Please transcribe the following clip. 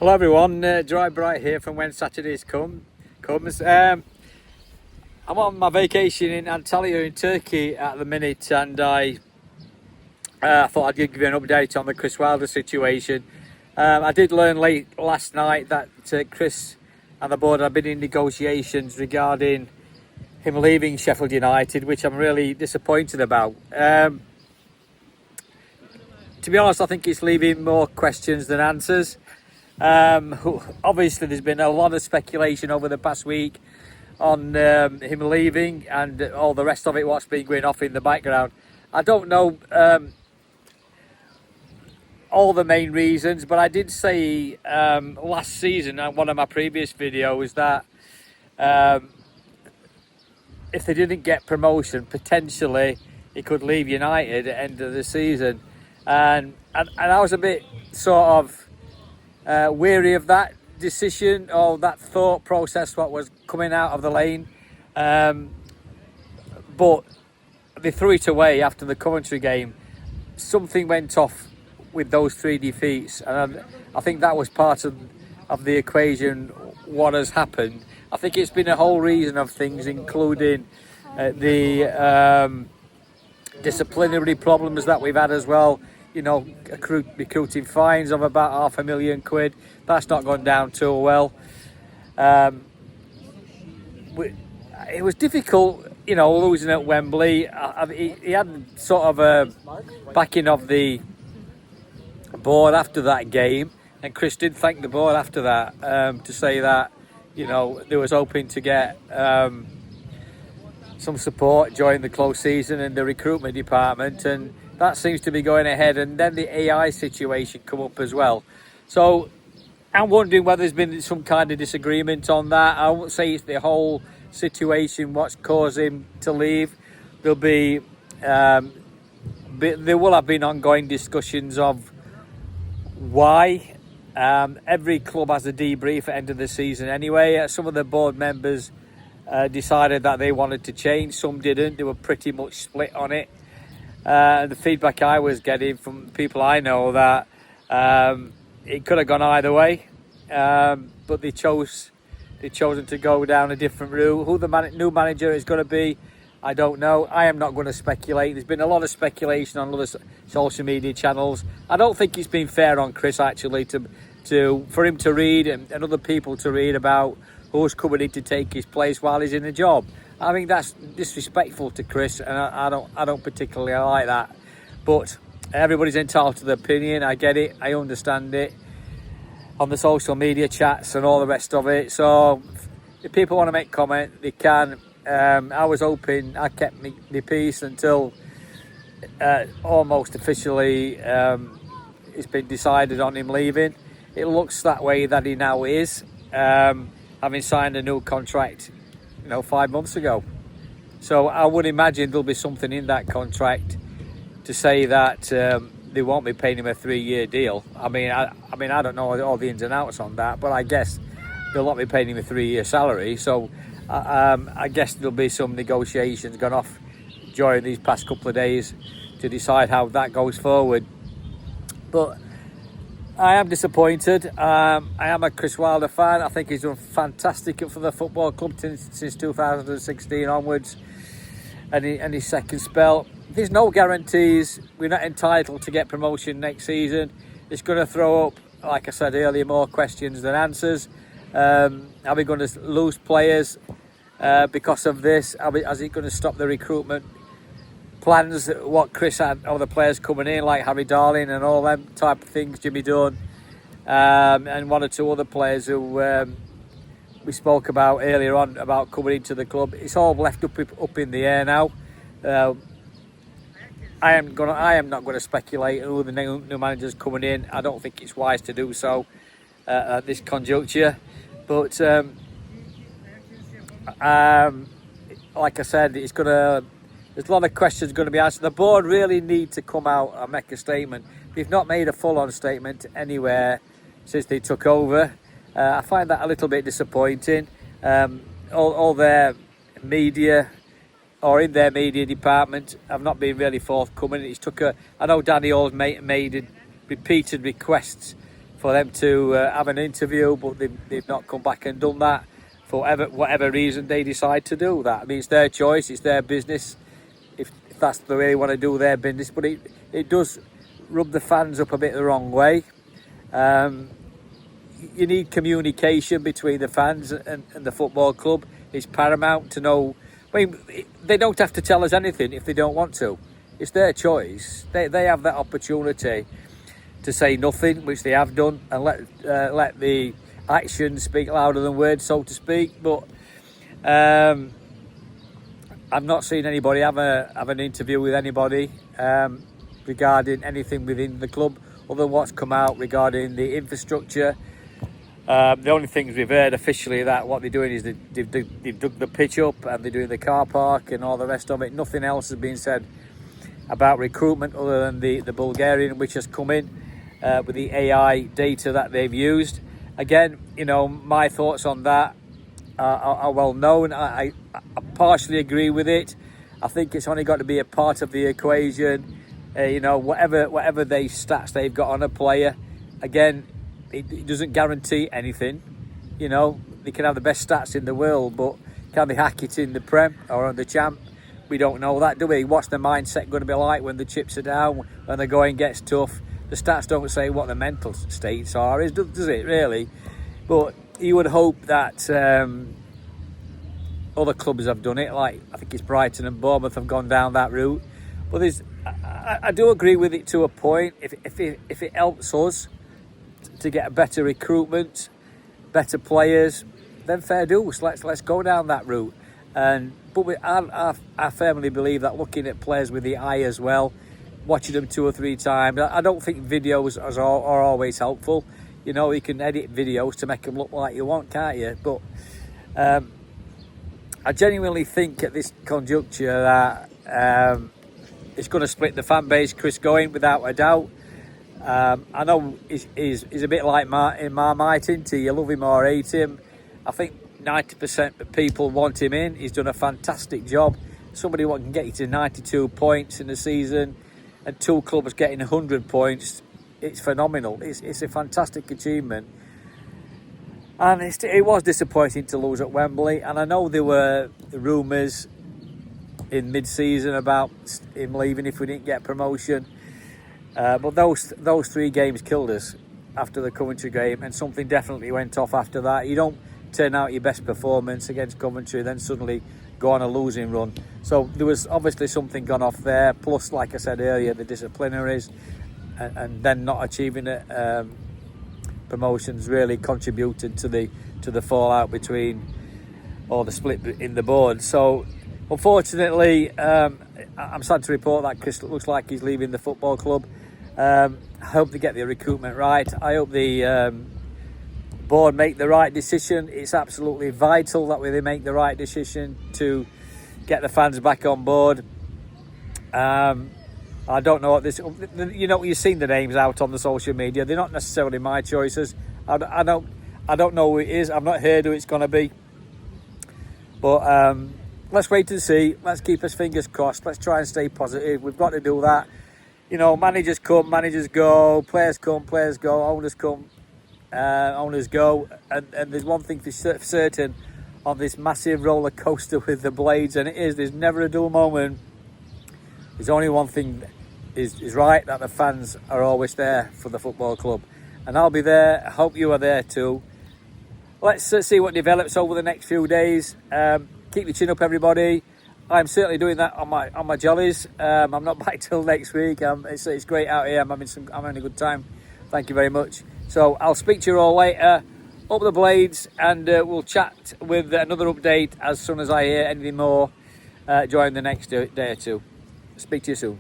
Hello everyone, Dry Bright here from When Saturdays Comes. I'm on my vacation in Antalya in Turkey at the minute, and I thought I'd give you an update on the Chris Wilder situation. I did learn late last night that Chris and the board have been in negotiations regarding him leaving Sheffield United, which I'm really disappointed about. To be honest, I think it's leaving more questions than answers. Obviously, there's been a lot of speculation over the past week on him leaving and all the rest of it, what's been going off in the background. I don't know all the main reasons, but I did say last season on one of my previous videos that if they didn't get promotion, potentially he could leave United at the end of the season. And I was a bit sort of weary of that decision or that thought process, what was coming out of the lane. But they threw it away after the Coventry game. Something went off with those three defeats, and I think that was part of the equation, what has happened. I think it's been a whole reason of things, including the disciplinary problems that we've had as well. You know, recruiting fines of about £500,000. That's not gone down too well. It was difficult, you know, losing at Wembley. He had sort of a backing of the board after that game, and Chris did thank the board after that to say that, you know, they was hoping to get some support during the close season in the recruitment department, and that seems to be going ahead. And then the AI situation come up as well. So I'm wondering whether there's been some kind of disagreement on that. I won't say it's the whole situation what's caused him to leave. There will have been ongoing discussions of why. Every club has a debrief at the end of the season anyway. Some of the board members decided that they wanted to change, some didn't. They were pretty much split on it. The feedback I was getting from people I know that it could have gone either way, but they chosen to go down a different route. Who the new manager is going to be, I don't know. I am not going to speculate. There's been a lot of speculation on other social media channels. I don't think it's been fair on Chris actually for him to read and other people to read about who's coming in to take his place while he's in the job. I think that's disrespectful to Chris, and I don't particularly like that. But everybody's entitled to their opinion. I get it. I understand it. On the social media chats and all the rest of it. So if people want to make comment, they can. I was hoping I kept my peace until almost officially it's been decided on him leaving. It looks that way that he now is, having signed a new contract, 5 months ago. So I would imagine there'll be something in that contract to say that they won't be paying him a 3-year deal. I mean, I don't know all the ins and outs on that, but I guess they'll not be paying him a 3-year salary. So I guess there'll be some negotiations gone off during these past couple of days to decide how that goes forward. But I am disappointed. I am a Chris Wilder fan. I think he's done fantastic for the football club since 2016 onwards, and his second spell. There's no guarantees. We're not entitled to get promotion next season. It's going to throw up, like I said earlier, more questions than answers. Are we going to lose players because of this? Is it going to stop the recruitment plans, what Chris had, all the players coming in like Harry Darling and all them type of things, Jimmy Dunn, and one or two other players who we spoke about earlier on about coming into the club? It's all left up in the air now. I am not going to speculate who the new manager's coming in. I don't think it's wise to do so at this conjuncture. But like I said, there's a lot of questions going to be answered. The board really need to come out and make a statement. They've not made a full-on statement anywhere since they took over. I find that a little bit disappointing. All their media, or in their media department, have not been really forthcoming. I know Danny Hall's made repeated requests for them to have an interview, but they've not come back and done that for whatever reason they decide to do that. I mean, it's their choice, it's their business, if that's the way they want to do their business, but it does rub the fans up a bit the wrong way. You need communication between the fans and the football club. It's paramount to know. I mean, they don't have to tell us anything if they don't want to. It's their choice. They have that opportunity to say nothing, which they have done, and let the actions speak louder than words, so to speak. But I've not seen anybody have an interview with anybody regarding anything within the club other than what's come out regarding the infrastructure. The only things we've heard officially that what they're doing is they've dug the pitch up and they're doing the car park and all the rest of it. Nothing else has been said about recruitment other than the Bulgarian, which has come in with the AI data that they've used. Again, you know, my thoughts on that are well known. I partially agree with it. I think it's only got to be a part of the equation. You know, whatever they stats they've got on a player, again, it doesn't guarantee anything. You know, they can have the best stats in the world, but can they hack it in the Prem or on the Champ? We don't know that, do we? What's the mindset going to be like when the chips are down, when the going gets tough? The stats don't say what the mental states are, does it really? But you would hope that other clubs have done it, like I think it's Brighton and Bournemouth have gone down that route. But I do agree with it to a point. If it helps us to get a better recruitment, better players, then fair dues. Let's go down that route. But I firmly believe that looking at players with the eye as well, watching them 2 or 3 times, I don't think videos are always helpful. You know, you can edit videos to make them look like you want, can't you? But I genuinely think at this conjuncture that it's going to split the fan base, Chris Going, without a doubt. I know he's a bit like Marmite, isn't he? You love him or hate him. I think 90% of people want him in. He's done a fantastic job. Somebody who can get you to 92 points in the season and 2 clubs getting 100 points, it's phenomenal. It's a fantastic achievement. And it was disappointing to lose at Wembley. And I know there were rumours in mid-season about him leaving if we didn't get promotion. But those 3 games killed us after the Coventry game, and something definitely went off after that. You don't turn out your best performance against Coventry, then suddenly go on a losing run. So there was obviously something gone off there. Plus, like I said earlier, the disciplinaries and then not achieving it, promotions really contributed to the fallout between, or the split in the board. So unfortunately, I'm sad to report that Chris looks like he's leaving the football club. I hope they get the recruitment right. I hope the board make the right decision. It's absolutely vital that they make the right decision to get the fans back on board. I don't know what this, you know, you've seen the names out on the social media. They're not necessarily my choices. I don't know who it is. I've not heard who it's going to be. But let's wait and see. Let's keep our fingers crossed. Let's try and stay positive. We've got to do that. You know, managers come, managers go, players come, players go, owners come, owners go. And there's one thing for certain on this massive roller coaster with the Blades, and it is, there's never a dull moment. There's only one thing is right, that the fans are always there for the football club. And I'll be there. I hope you are there too. Let's see what develops over the next few days. Keep your chin up, everybody. I'm certainly doing that on my jollies. I'm not back till next week. It's great out here. I'm having a good time. Thank you very much. So I'll speak to you all later. Up the Blades, and we'll chat with another update as soon as I hear anything more during the next day or two. Speak to you soon.